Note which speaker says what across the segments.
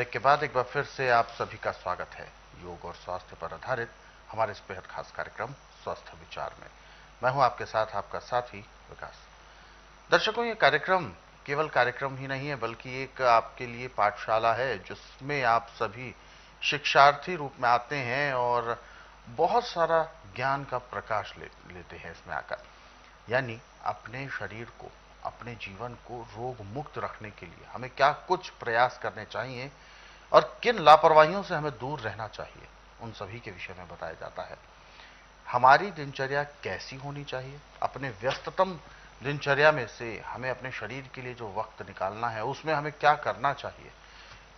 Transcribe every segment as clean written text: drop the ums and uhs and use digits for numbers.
Speaker 1: Break के बाद एक बार फिर से आप सभी का स्वागत है योग और स्वास्थ्य पर आधारित हमारे इस बेहद खास कार्यक्रम स्वस्थ विचार में। मैं हूं आपके साथ आपका साथी विकास। दर्शकों, ये कार्यक्रम केवल कार्यक्रम ही नहीं है बल्कि एक आपके लिए पाठशाला है जिसमें आप सभी शिक्षार्थी रूप में आते हैं और बहुत सारा ज्ञान का प्रकाश लेते हैं इसमें आकर। यानी अपने शरीर को, अपने जीवन को रोग मुक्त रखने के लिए हमें क्या कुछ प्रयास करने चाहिए और किन लापरवाहियों से हमें दूर रहना चाहिए, उन सभी के विषय में बताया जाता है। हमारी दिनचर्या कैसी होनी चाहिए, अपने व्यस्ततम दिनचर्या में से हमें अपने शरीर के लिए जो वक्त निकालना है उसमें हमें क्या करना चाहिए,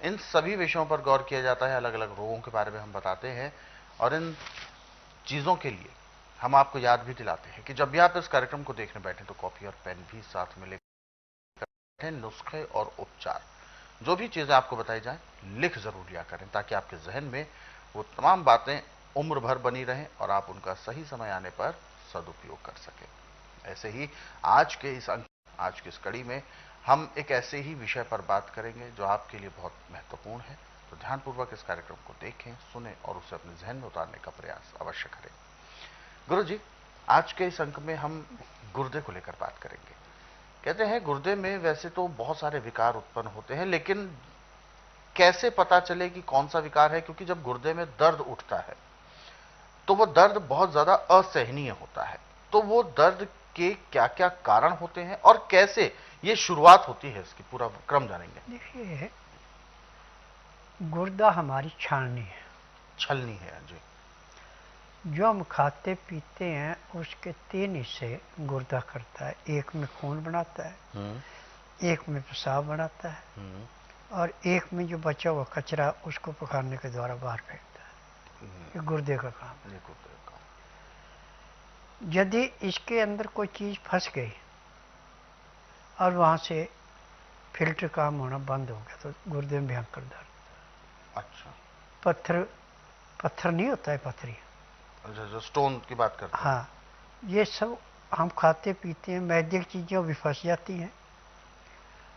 Speaker 1: इन सभी विषयों पर गौर किया जाता है। अलग अलग रोगों के बारे में हम बताते हैं और इन चीजों के लिए हम आपको याद भी दिलाते हैं कि जब भी आप इस कार्यक्रम को देखने बैठे तो कॉपी और पेन भी साथ में लेकर नुस्खे और उपचार जो भी चीजें आपको बताई जाए लिख जरूर लिया करें ताकि आपके जहन में वो तमाम बातें उम्र भर बनी रहें और आप उनका सही समय आने पर सदुपयोग कर सकें। ऐसे ही आज के इस कड़ी में हम एक ऐसे ही विषय पर बात करेंगे जो आपके लिए बहुत महत्वपूर्ण है। तो ध्यानपूर्वक इस कार्यक्रम को देखें, सुने और उसे अपने जहन में उतारने का प्रयास अवश्य करें। गुरु जी, आज के इस अंक में हम गुर्दे को लेकर बात करेंगे। कहते हैं गुर्दे में वैसे तो बहुत सारे विकार उत्पन्न होते हैं, लेकिन कैसे पता चले कि कौन सा विकार है, क्योंकि जब गुर्दे में दर्द उठता है तो वो दर्द बहुत ज्यादा असहनीय होता है। तो वो दर्द के क्या क्या कारण होते हैं और कैसे ये शुरुआत होती है, इसकी पूरा क्रम जानेंगे।
Speaker 2: देखिए, गुर्दा हमारी छालनी है,
Speaker 1: छलनी है जी।
Speaker 2: जो हम खाते पीते हैं उसके 3 हिस्से गुर्दा करता है। एक में खून बनाता है, एक में पेशाब बनाता है और एक में जो बचा हुआ कचरा उसको पखाने के द्वारा बाहर फेंकता है। ये गुर्दे का काम है। यदि इसके अंदर कोई चीज फंस गई और वहां से फिल्टर काम होना बंद हो गया तो गुर्दे में भयंकर दर्द।
Speaker 1: अच्छा,
Speaker 2: पत्थर नहीं होता है, पथरी,
Speaker 1: जो स्टोन की बात करते हैं।
Speaker 2: हाँ, ये सब हम खाते पीते हैं, मैदे की चीज़ें वो भी फंस जाती हैं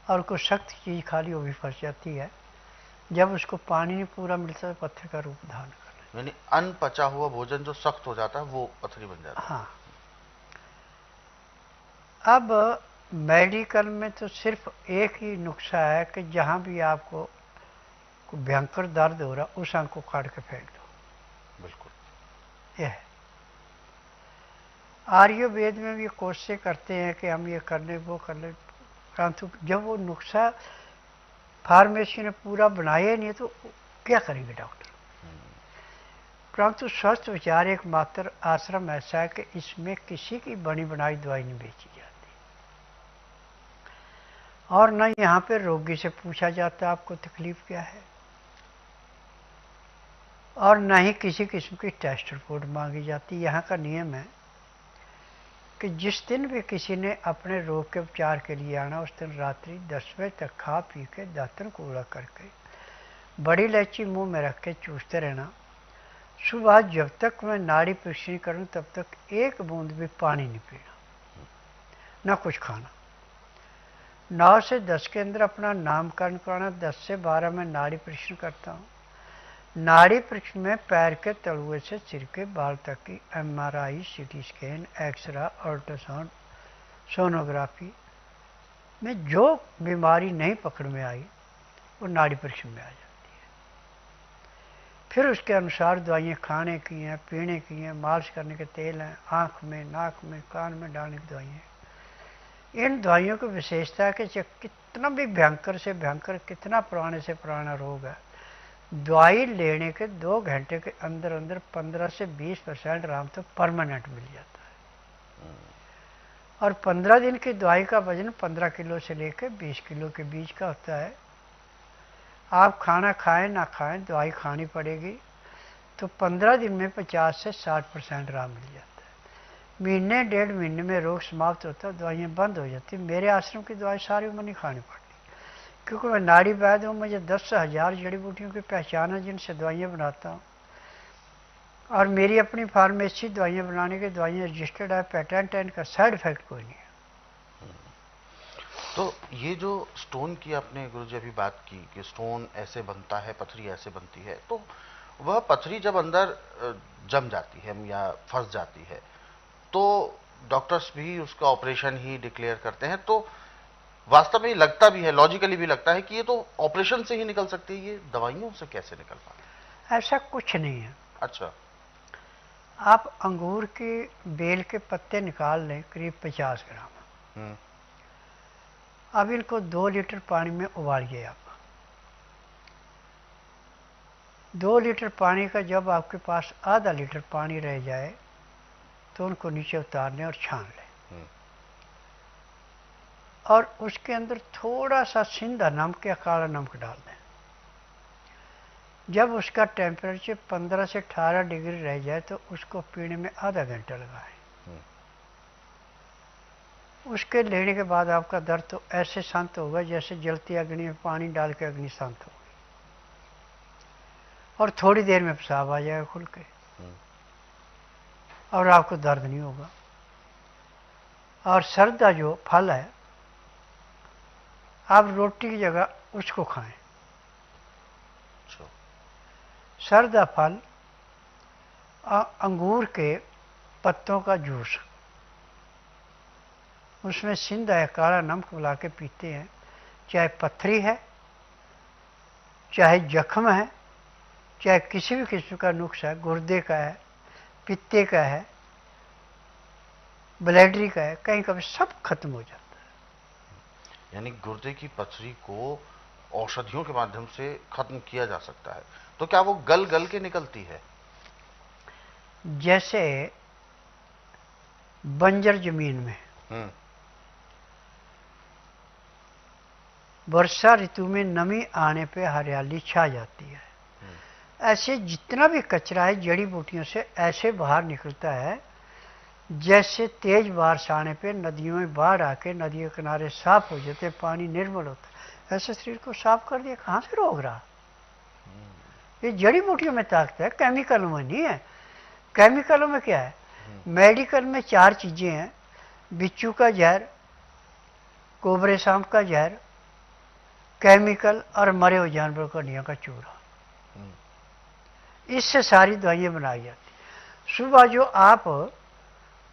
Speaker 2: और कोई सख्त चीज़ खा ली वो भी फंस जाती है। जब उसको पानी नहीं पूरा मिलता है पत्थर का रूप धारण कर,
Speaker 1: यानी अन्न पचा हुआ भोजन जो सख्त हो जाता है वो पथरी बन जाता है।
Speaker 2: हाँ। अब मेडिकल में तो सिर्फ एक ही नुस्खा है कि जहाँ भी आपको भयंकर दर्द हो रहा उस अंग को काट के फेंक दो।
Speaker 1: बिल्कुल,
Speaker 2: यह है। आयुर्वेद में भी कोशिश करते हैं कि हम ये कर लें वो कर लें, परंतु जब वो नुस्खा फार्मेसी ने पूरा बनाया नहीं तो क्या करेंगे डॉक्टर। परंतु स्वस्थ विचार एक मात्र आश्रम ऐसा है कि इसमें किसी की बनी बनाई दवाई नहीं बेची जाती और न यहाँ पे रोगी से पूछा जाता आपको तकलीफ क्या है और न ही किसी किस्म की टेस्ट रिपोर्ट मांगी जाती। यहाँ का नियम है कि जिस दिन भी किसी ने अपने रोग के उपचार के लिए आना उस दिन रात्रि 10 बजे तक खा पी के दांतन कूड़ा करके बड़ी इलायची मुंह में रख के चूसते रहना। सुबह जब तक मैं नाड़ी परीक्षण करूं तब तक एक बूंद भी पानी नहीं पीना, ना कुछ खाना। 9 से 10 के अंदर अपना नामकरण कराना। 10 से 12 में नाड़ी परीक्षण करता हूँ। नाड़ी परीक्षण में पैर के तलुए से सिर के बाल तक की MRI, CT scan, x-ray, ultrasound, sonography में जो बीमारी नहीं पकड़ में आई वो नाड़ी परीक्षण में आ जाती है। फिर उसके अनुसार दवाइयाँ खाने की हैं, पीने की हैं, मालिश करने के तेल हैं, आँख में, नाक में, कान में डालने की दवाइयाँ हैं। इन दवाइयों की विशेषता है कि कितना भी भयंकर से भयंकर, कितना पुराने से पुराना रोग है, दवाई लेने के 2 घंटे के अंदर अंदर 15 से 20% आराम तो परमानेंट मिल जाता है और 15 दिन की दवाई का वजन 15 किलो से लेकर 20 किलो के बीच का होता है। आप खाना खाएं ना खाएं दवाई खानी पड़ेगी तो 15 दिन में 50 से 60% आराम मिल जाता है। महीने 1.5 महीने में रोग समाप्त होता है, दवाइयाँ बंद हो जाती। मेरे आश्रम की दवाई सारी उम्र नहीं खानी पड़ती क्योंकि मैं नाड़ी वैद्य हूँ। मुझे 10,000 जड़ी बूटियों की पहचान है जिनसे दवाइयाँ बनाता हूँ और मेरी अपनी फार्मेसी दवाइयाँ बनाने की, दवाइयाँ रजिस्टर्ड है, पेटेंट है, इनका साइड इफेक्ट कोई नहीं है।
Speaker 1: तो ये जो स्टोन की आपने गुरुजी अभी बात की कि स्टोन ऐसे बनता है, पथरी ऐसे बनती है, तो वह पथरी जब अंदर जम जाती है या फंस जाती है, तो डॉक्टर्स भी उसका ऑपरेशन ही डिक्लेयर करते हैं। तो वास्तव में लगता भी है, लॉजिकली भी लगता है कि ये तो ऑपरेशन से ही निकल सकती है, ये दवाइयों से कैसे निकल पाती है?
Speaker 2: ऐसा कुछ नहीं है।
Speaker 1: अच्छा।
Speaker 2: आप अंगूर के बेल के पत्ते निकाल लें, करीब 50 ग्राम।
Speaker 1: हम्म।
Speaker 2: अब इनको 2 लीटर पानी में उबालिए आप। 2 लीटर पानी का जब आपके पास आधा लीटर पानी रह जाए तो उनको नीचे उतार लें और छान लें। और उसके अंदर थोड़ा सा सिंधा नमक या काला नमक डाल दें। जब उसका टेम्परेचर 15 से 18 डिग्री रह जाए तो उसको पीने में आधा घंटा लगाएं। उसके लेने के बाद आपका दर्द तो ऐसे शांत होगा जैसे जलती अग्नि में पानी डाल के अग्नि शांत होगी, और थोड़ी देर में पेशाब आ जाएगा खुल के, और आपको दर्द नहीं होगा। और सरदा जो फल है, आप रोटी की जगह उसको खाएं। सरदा फल, अंगूर के पत्तों का जूस, उसमें सिंधा या काला नमक मिला के पीते हैं। चाहे पथरी है, चाहे जख्म है, चाहे किसी भी किस्म का नुक्स है, गुर्दे का है, पित्ते का है, ब्लैडरी का है, कहीं कभी सब खत्म हो जाता है।
Speaker 1: यानी गुर्दे की पथरी को औषधियों के माध्यम से खत्म किया जा सकता है। तो क्या वो गल गल के निकलती है?
Speaker 2: जैसे बंजर जमीन में वर्षा ऋतु में नमी आने पे हरियाली छा जाती है, ऐसे जितना भी कचरा है जड़ी बूटियों से ऐसे बाहर निकलता है जैसे तेज बारिश आने पे नदियों में बाढ़ आके नदियों के किनारे साफ हो जाते, पानी निर्मल होता है। ऐसे शरीर को साफ कर दिया, कहाँ से रोग रहा? ये जड़ी बूटियों में ताकत है, केमिकलों में नहीं है। केमिकलों में क्या है? मेडिकल में 4 चीजें हैं: बिच्छू का जहर, कोबरे सांप का जहर, केमिकल और मरे हुए जानवरों का हड्डियों का चूरा। इससे सारी दवाइयां बनाई जाती। सुबह जो आप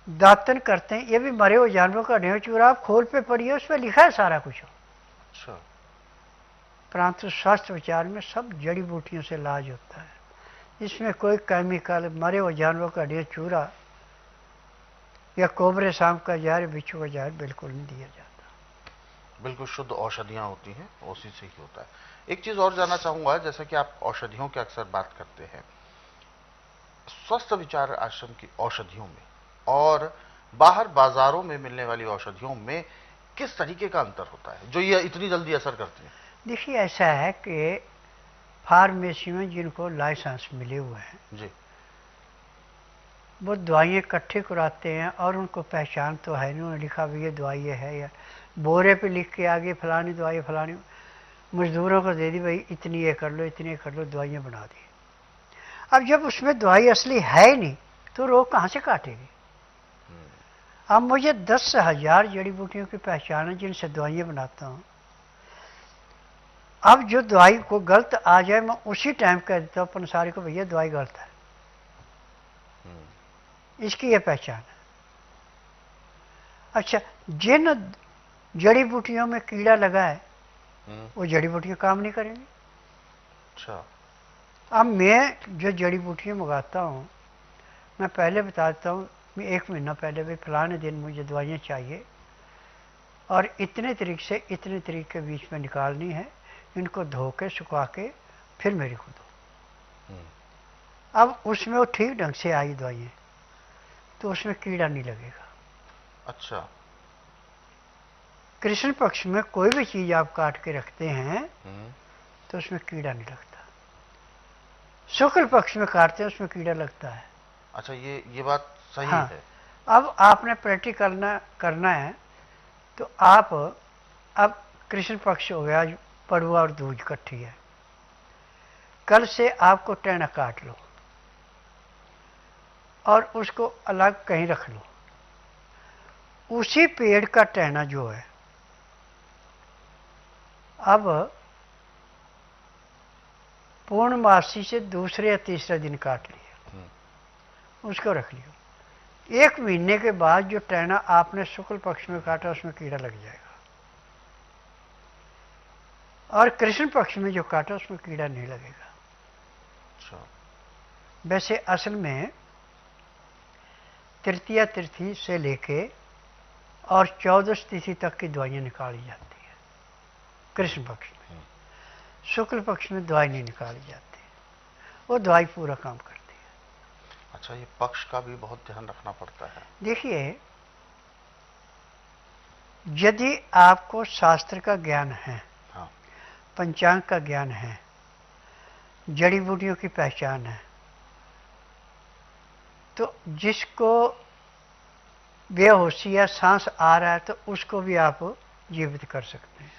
Speaker 2: दातन करते हैं, ये भी मरे हुए जानवरों का हड्डियों का चूरा। आप खोल पे पढ़िए, उस पर लिखा है सारा कुछ।
Speaker 1: अच्छा।
Speaker 2: परंतु स्वास्थ्य विचार में सब जड़ी बूटियों से इलाज होता है। इसमें कोई केमिकल, मरे हुए जानवरों का हड्डियां चूरा या कोबरे सांप का जहर, बिच्छू का जहर बिल्कुल नहीं दिया जाता।
Speaker 1: बिल्कुल शुद्ध औषधियां होती हैं, उसी से ही होता है। एक चीज और जानना चाहूंगा, जैसा कि आप औषधियों की अक्सर बात करते हैं, स्वस्थ विचार आश्रम की औषधियों में और बाहर बाजारों में मिलने वाली औषधियों में किस तरीके का अंतर होता है जो ये इतनी जल्दी असर करती है?
Speaker 2: देखिए, ऐसा है कि फार्मेसी में जिनको लाइसेंस मिले हुए हैं
Speaker 1: जी।
Speaker 2: वो दवाइयाँ इकट्ठी कराते हैं और उनको पहचान तो है नहीं, उन्होंने लिखा भी ये दवाई है, या बोरे पे लिख के आगे फलानी दवाई फलानी, मजदूरों को दे दी, भाई इतनी ये कर लो, इतनी ये कर लो, दवाइयाँ बना दी। अब जब उसमें दवाई असली है ही नहीं तो रोग कहाँ से काटेगी? अब मुझे 10,000 जड़ी बूटियों की पहचान है जिनसे दवाइयाँ बनाता हूँ। अब जो दवाई को गलत आ जाए मैं उसी टाइम कह देता हूँ पंसारी को, भैया दवाई गलत है, इसकी ये पहचान है। अच्छा, जिन जड़ी बूटियों में कीड़ा लगा है वो जड़ी बूटियाँ काम नहीं करेंगी।
Speaker 1: अच्छा।
Speaker 2: अब मैं जो जड़ी बूटियाँ मंगाता हूँ, मैं पहले बता देता हूँ, मैं 1 महीना पहले भी फलाने दिन मुझे दवाइयाँ चाहिए और इतने तरीके से इतने तरीके के बीच में निकालनी है, इनको धो के सुखा के फिर मेरे को दो। अब उसमें वो ठीक ढंग से आई दवाइयाँ तो उसमें कीड़ा नहीं लगेगा।
Speaker 1: अच्छा।
Speaker 2: कृष्ण पक्ष में कोई भी चीज आप काट के रखते हैं तो उसमें कीड़ा नहीं लगता, शुक्ल पक्ष में काटते हैं उसमें कीड़ा लगता है।
Speaker 1: अच्छा, ये बात सही
Speaker 2: हाँ,
Speaker 1: है।
Speaker 2: अब आपने प्रैक्टिकल करना है तो आप, अब कृष्ण पक्ष हो गया, पड़ुआ और दूज इकट्ठी है, कल से आपको टहना काट लो और उसको अलग कहीं रख लो। उसी पेड़ का टहना जो है अब पूर्णमासी से दूसरे या तीसरे दिन काट लिया, उसको रख लिया। 1 महीने के बाद जो टहना आपने शुक्ल पक्ष में काटा उसमें कीड़ा लग जाएगा, और कृष्ण पक्ष में जो काटा उसमें कीड़ा नहीं लगेगा। वैसे असल में तृतीया तिथि से लेके और 14 तिथि तक की दवाइयाँ निकाली जाती है कृष्ण पक्ष में। शुक्ल पक्ष में दवाई नहीं निकाली जाती, वो दवाई पूरा काम करती है।
Speaker 1: अच्छा, ये पक्ष का भी बहुत ध्यान रखना पड़ता है।
Speaker 2: देखिए, यदि आपको शास्त्र का ज्ञान है,
Speaker 1: हाँ,
Speaker 2: पंचांग का ज्ञान है, जड़ी बूटियों की पहचान है, तो जिसको बेहोशी या सांस आ रहा है तो उसको भी आप जीवित कर सकते हैं।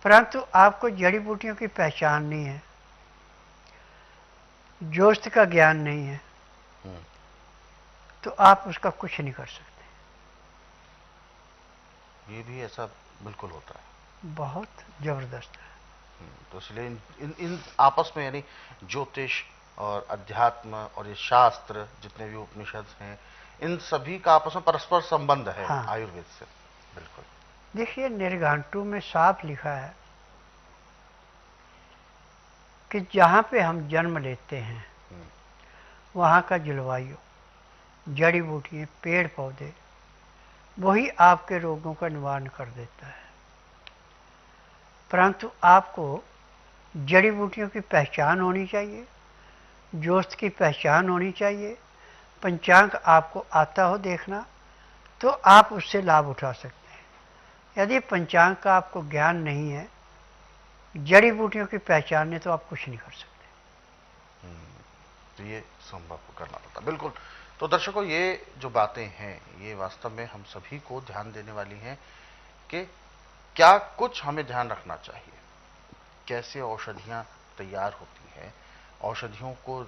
Speaker 2: परंतु आपको जड़ी बूटियों की पहचान नहीं है, जोस्त का ज्ञान नहीं है, तो आप उसका कुछ नहीं कर सकते।
Speaker 1: ये भी ऐसा बिल्कुल होता है,
Speaker 2: बहुत जबरदस्त है।
Speaker 1: तो इसलिए इन आपस में, यानी ज्योतिष और अध्यात्म और ये शास्त्र जितने भी उपनिषद हैं, इन सभी का आपस में परस्पर संबंध है। हाँ। आयुर्वेद से बिल्कुल।
Speaker 2: देखिए, निर्घंटू में साफ लिखा है कि जहाँ पे हम जन्म लेते हैं वहाँ का जलवायु, जड़ी बूटियाँ, पेड़ पौधे, वही आपके रोगों का निवारण कर देता है। परंतु आपको जड़ी बूटियों की पहचान होनी चाहिए, जोस्त की पहचान होनी चाहिए, पंचांग आपको आता हो देखना, तो आप उससे लाभ उठा सकते हैं। यदि पंचांग का आपको ज्ञान नहीं है, जड़ी बूटियों की पहचान है, तो आप कुछ नहीं कर सकते।
Speaker 1: तो ये संभव करना पड़ता, बिल्कुल। तो दर्शकों, ये जो बातें हैं ये वास्तव में हम सभी को ध्यान देने वाली हैं कि क्या कुछ हमें ध्यान रखना चाहिए, कैसे औषधियाँ तैयार होती हैं, औषधियों को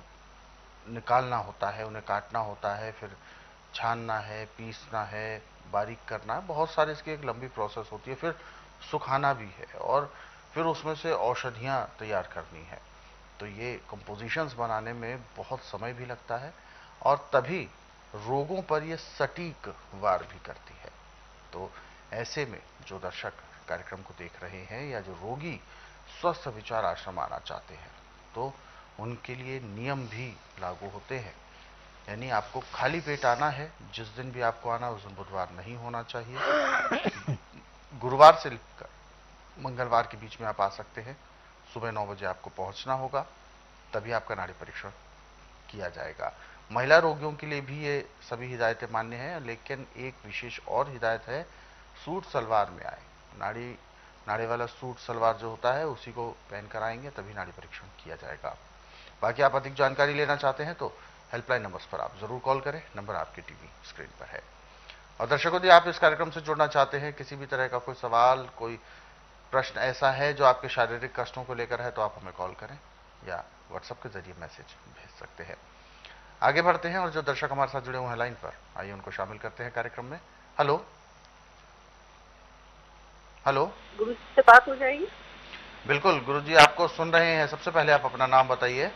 Speaker 1: निकालना होता है, उन्हें काटना होता है, फिर छानना है, पीसना है, बारीक करना है, बहुत सारी इसकी एक लंबी प्रोसेस होती है, फिर सुखाना भी है और फिर उसमें से औषधियाँ तैयार करनी है। तो ये कंपोजिशंस बनाने में बहुत समय भी लगता है और तभी रोगों पर ये सटीक वार भी करती है। तो ऐसे में जो दर्शक कार्यक्रम को देख रहे हैं या जो रोगी स्वस्थ विचार आश्रम आना चाहते हैं, तो उनके लिए नियम भी लागू होते हैं। यानी आपको खाली पेट आना है, जिस दिन भी आपको आना उस दिन बुधवार नहीं होना चाहिए। गुरुवार से लेकर मंगलवार के बीच में आप आ सकते हैं। सुबह 9 बजे आपको पहुंचना होगा, तभी आपका नाड़ी परीक्षण किया जाएगा। महिला रोगियों के लिए भी ये सभी हिदायतें मान्य हैं, लेकिन एक विशेष और हिदायत है, सूट सलवार में आए। नाड़े वाला सूट सलवार जो होता है उसी को पहन कर आएंगे, तभी नाड़ी परीक्षण किया जाएगा। बाकी आप अधिक जानकारी लेना चाहते हैं तो हेल्पलाइन नंबर्स पर आप जरूर कॉल करें, नंबर आपके टीवी स्क्रीन पर है। और दर्शकों, यदि आप इस कार्यक्रम से जुड़ना चाहते हैं, किसी भी तरह का कोई सवाल, कोई प्रश्न ऐसा है जो आपके शारीरिक कष्टों को लेकर है, तो आप हमें कॉल करें या व्हाट्सएप के जरिए मैसेज भेज सकते हैं। आगे बढ़ते हैं और जो दर्शक हमारे साथ जुड़े हुए हैं लाइन पर, आइए उनको शामिल करते हैं कार्यक्रम में। हेलो हेलो,
Speaker 3: गुरु जी से बात हो जाएगी?
Speaker 1: बिल्कुल गुरु जी, आपको सुन रहे हैं। सबसे पहले आप अपना नाम बताइए।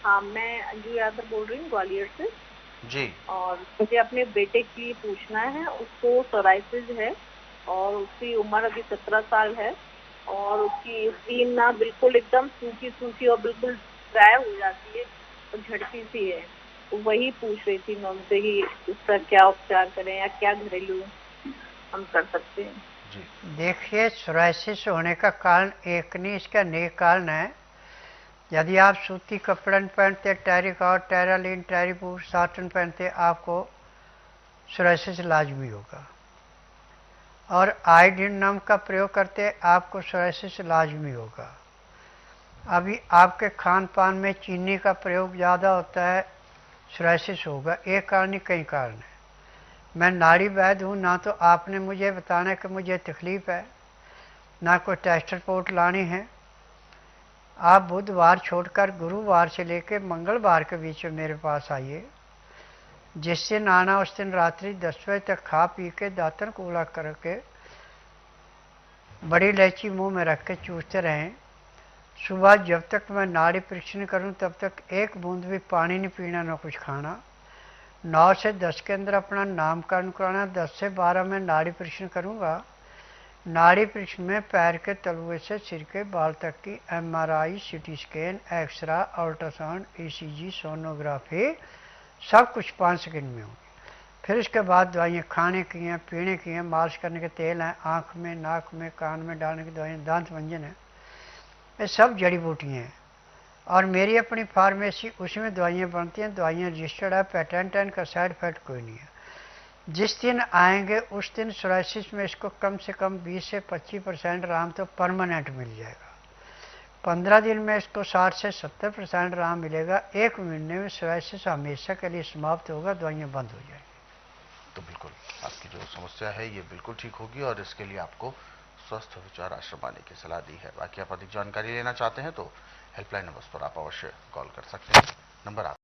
Speaker 3: हाँ, मैं अंजू यादव बोल रही हूँ ग्वालियर से
Speaker 1: जी।
Speaker 3: और मुझे अपने बेटे के लिए पूछना है। उसको सोराइसिस है और उसकी उम्र अभी 17 साल है और उसकी स्किन ना बिल्कुल एकदम सूखी सूखी और बिल्कुल ड्राई हो जाती है और झड़ती सी है। तो वही पूछ रही थी मैं उनसे कि उसका क्या उपचार करें या क्या घरेलू हम कर सकते हैं।
Speaker 2: देखिए, सोराइसिस होने का कारण एक नहीं, इसका अनेक कारण है। यदि आप सूती कपड़े पहनते, टेरिकॉट, टेरालिन, टेरिपूर, साटन पहनते, आपको सोराइसिस लाजमी होगा। और आयोडीन नमक का प्रयोग करते, आपको सोराइसिस लाजमी होगा। अभी आपके खान पान में चीनी का प्रयोग ज़्यादा होता है, सोराइसिस होगा। एक कारण नहीं, कई कारण है। मैं नाड़ी वैद्य हूँ, ना तो आपने मुझे बताना है कि मुझे तकलीफ़ है, ना कोई टेस्ट रिपोर्ट लानी है। आप बुधवार छोड़कर गुरुवार से लेकर मंगलवार के बीच में मेरे पास आइए। जिस दिन आना उस दिन रात्रि 10 बजे तक खा पी के दातन कूड़ा करके बड़ी इलायची मुंह में रख के चूसते रहें। सुबह जब तक मैं नाड़ी परीक्षण करूं तब तक एक बूंद भी पानी नहीं पीना, ना कुछ खाना। 9 से 10 के अंदर अपना नामकरण कराना। 10 से 12 में नाड़ी परीक्षण करूंगा। नाड़ी परीक्षण में पैर के तलुए से सिर के बाल तक की MRI, CT scan, x-ray, ultrasound, ECG, sonography सब कुछ 5 सेकंड में होगी। फिर इसके बाद दवाइयाँ खाने की हैं, पीने की हैं, मालिश करने के तेल हैं, आँख में, नाक में, कान में डालने की दवाइयाँ, दांत मंजन है, ये सब जड़ी बूटियाँ हैं। और मेरी अपनी फार्मेसी, उसमें दवाइयाँ बनती हैं, दवाइयाँ रजिस्टर्ड है, पेटेंट है, इनका साइड इफेक्ट कोई नहीं है। जिस दिन आएंगे उस दिन सोराइसिस में इसको कम से कम 20 से 25% आराम तो परमानेंट मिल जाएगा। 15 दिन में इसको 60 से 70% आराम मिलेगा। 1 महीने में सोराइसिस हमेशा के लिए समाप्त होगा, दवाइयाँ बंद हो जाएंगी।
Speaker 1: तो बिल्कुल आपकी जो समस्या है ये बिल्कुल ठीक होगी और इसके लिए आपको स्वस्थ विचार आश्रम आने की सलाह दी है। बाकी आप अधिक जानकारी लेना चाहते हैं तो हेल्पलाइन नंबर पर आप अवश्य कॉल कर सकते हैं। नंबर आप